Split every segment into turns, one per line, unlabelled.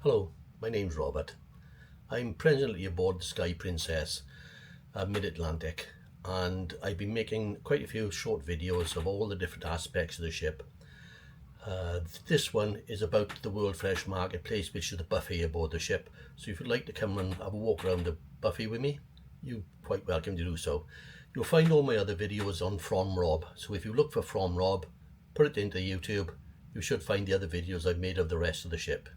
Hello, my name's Robert. I'm presently aboard the Sky Princess, mid-Atlantic, and I've been making quite a few short videos of all the different aspects of the ship. This one is about the World Fresh Marketplace, which is the buffet aboard the ship. So if you'd like to come and have a walk around the buffet with me, you're quite welcome to do so. You'll find all my other videos on F.R.O.M. So if you look for F.R.O.M, put it into YouTube, you should find the other videos I've made of the rest of the ship.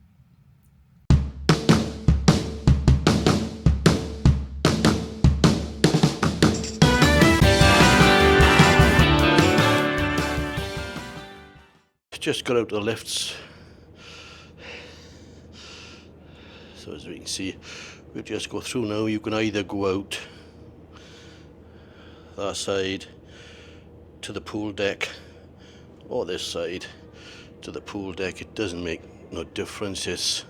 Just got out of the lifts, so as we can see, we'll just go through now. You can either go out that side to the pool deck or this side to the pool deck. It doesn't make no difference. It's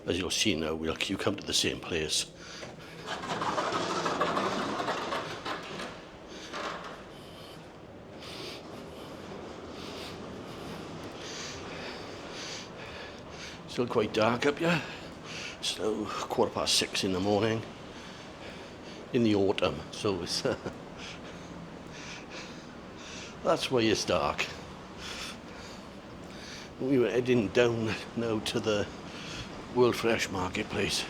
as you'll see now, you come to the same place. Still quite dark up here. It's now 6:15 in the morning in the autumn, so it's that's why it's dark. We were heading down now to the World Fresh Marketplace.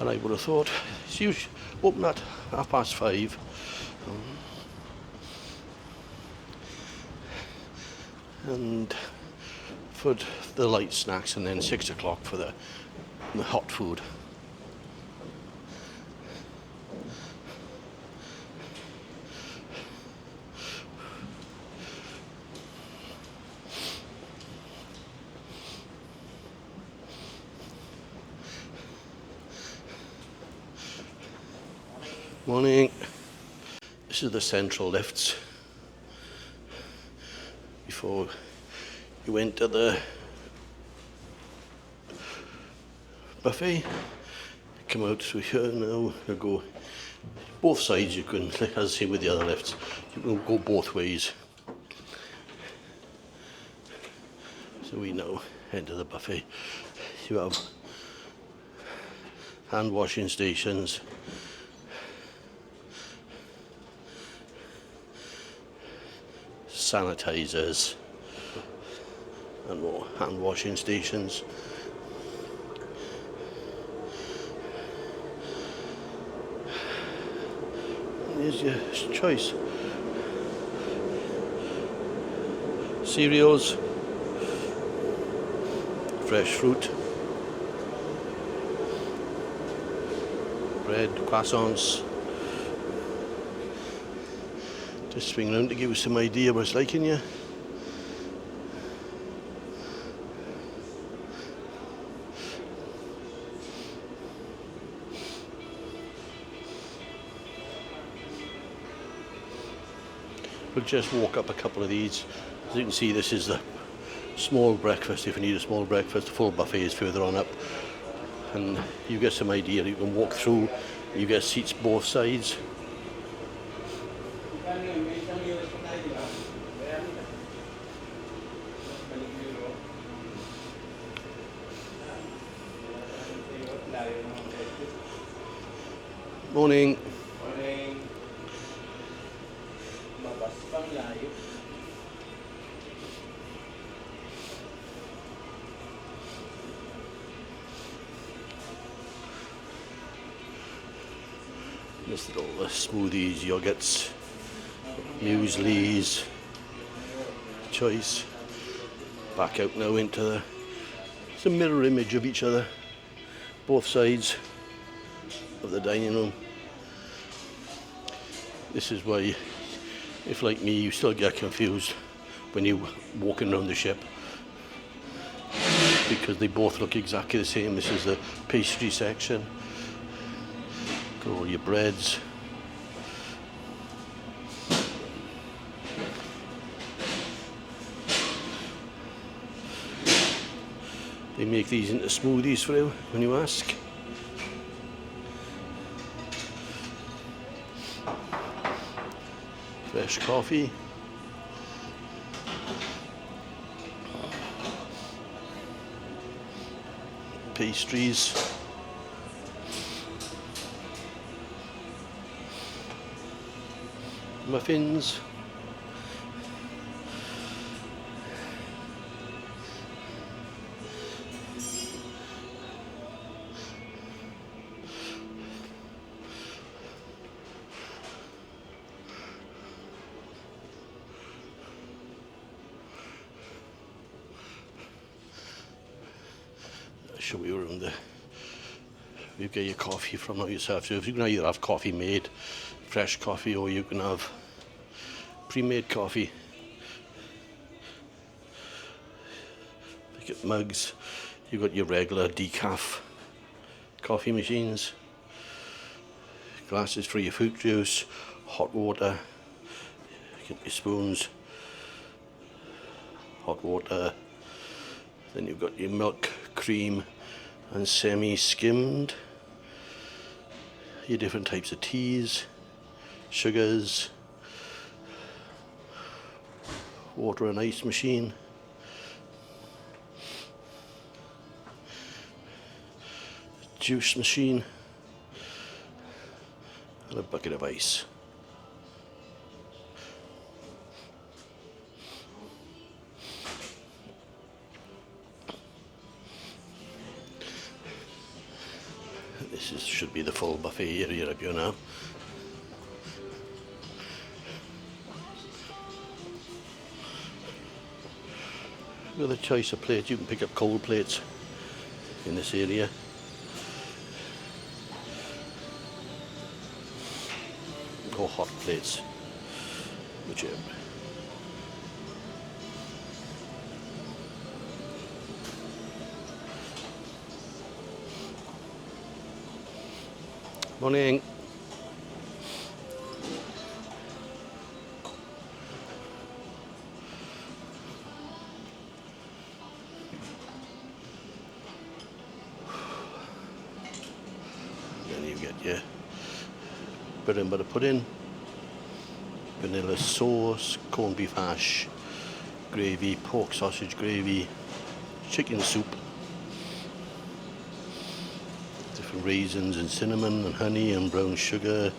And I would have thought it's usually open at 5:30. And for the light snacks, and then 6 o'clock for the hot food. Morning. This is the central lifts. Before you enter the buffet, come out through here now. You go both sides. You can, as I say with the other lifts, you can go both ways. So we now enter the buffet. You have hand washing stations, sanitizers, and more hand washing stations. And there's your choice. Cereals, fresh fruit, bread, croissants. Just swing around to give you some idea what it's like in here. We'll just walk up a couple of these. As you can see, this is the small breakfast. If you need a small breakfast, the full buffet is further on up. And you get some idea. You can walk through, you get seats both sides. Morning.
Morning. Mabas pang layo.
Listed all the smoothies, yogurts, mueslis, choice. Back out now into the, it's a mirror image of each other, both sides of the dining room. This is why, if like me, you still get confused when you're walking around the ship, because they both look exactly the same. This is the pastry section. Got all your breads. They make these into smoothies for you when you ask. fresh coffee, pastries, muffins, show you around there. You get your coffee from now yourself. So if you can either have coffee made, fresh coffee, or you can have pre-made coffee. Pick up mugs. You've got your regular decaf coffee machines, glasses for your fruit juice, hot water. Get your spoons, hot water. Then you've got your milk, cream, and semi-skimmed. Your different types of teas, sugars, water and ice machine, juice machine, and a bucket of ice. Should be the full buffet area up here now. With a choice of plates, you can pick up cold plates in this area. Or hot plates, whichever. Morning. Then you get your bread and butter pudding, vanilla sauce, corned beef hash, gravy, pork sausage gravy, chicken soup, different raisins and cinnamon and honey and brown sugar,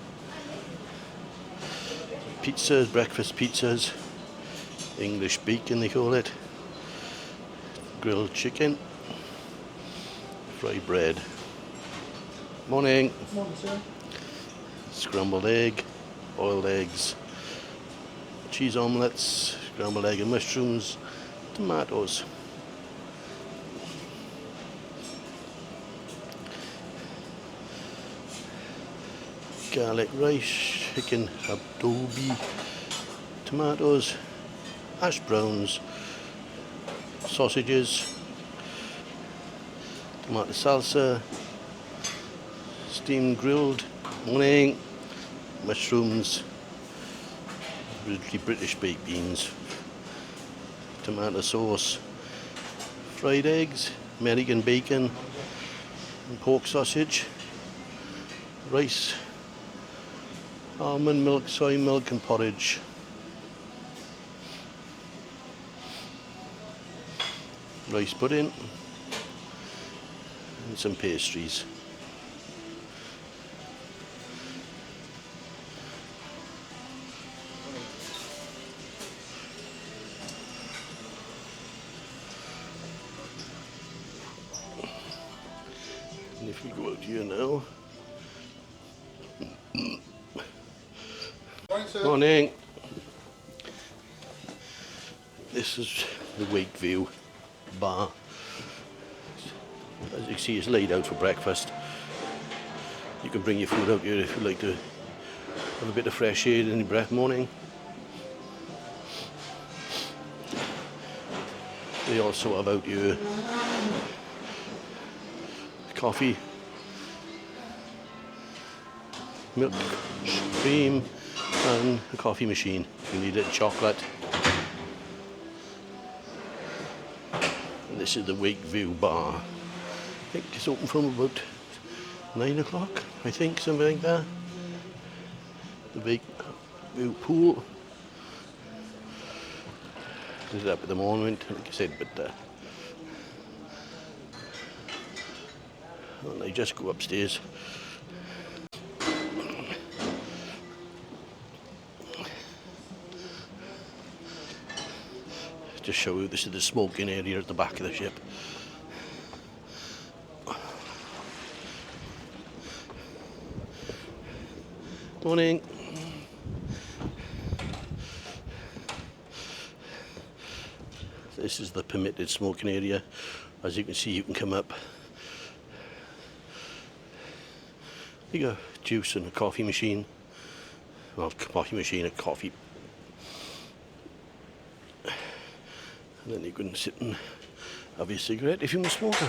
pizzas, breakfast pizzas, English bacon they call it, grilled chicken, fried bread. Morning.
Morning, sir.
Scrambled egg, boiled eggs, cheese omelettes, scrambled egg and mushrooms, tomatoes. Garlic rice, chicken adobe, tomatoes, hash browns, sausages, tomato salsa, steamed grilled, morning, mushrooms, British baked beans, tomato sauce, fried eggs, American bacon, and pork sausage, rice, almond milk, soy milk and porridge. Rice pudding and some pastries. And if we go out here now.
Morning, sir.
Morning. This is the Wakeview bar. As you can see, it's laid out for breakfast. You can bring your food out here if you like to have a bit of fresh air in your breath morning. They also have out here coffee, milk, cream, and a coffee machine. If you need it, chocolate. And this is the Wakeview bar. I think it's open from about 9 o'clock, I think, something like that. The Wakeview pool. This is up at the moment, like I said, but and I just go upstairs. Just show you, this is the smoking area at the back of the ship. Morning. This is the permitted smoking area. As you can see, you can come up. You got juice and a coffee machine. Well, coffee machine, a coffee. And then you can sit and have your cigarette if you're a smoker.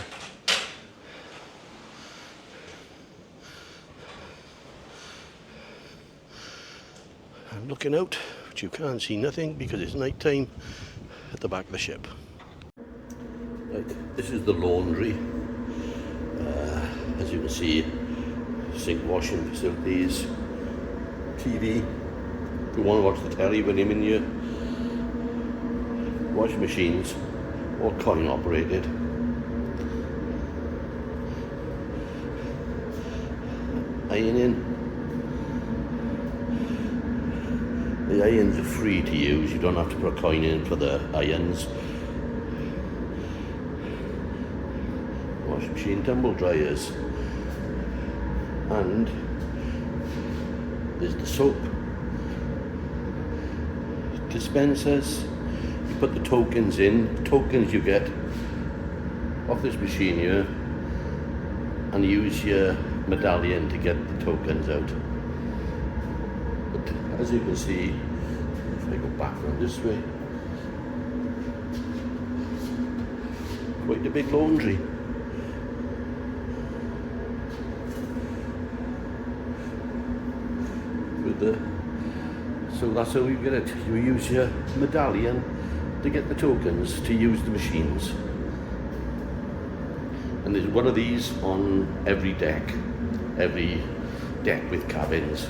I'm looking out, but you can't see nothing because it's night time at the back of the ship. Right, this is the laundry. As you can see, sink washing facilities, TV. If you want to watch the telly when you're in here. Washing machines, all coin operated. Ironing. The irons are free to use, you don't have to put a coin in for the irons. Washing machine tumble dryers. And there's the soap dispensers. You put the tokens in, tokens you get off this machine here, and use your medallion to get the tokens out. But as you can see, if I go back around this way, quite a big laundry. So that's how you get it. You use your medallion to get the tokens to use the machines. And there's one of these on every deck with cabins.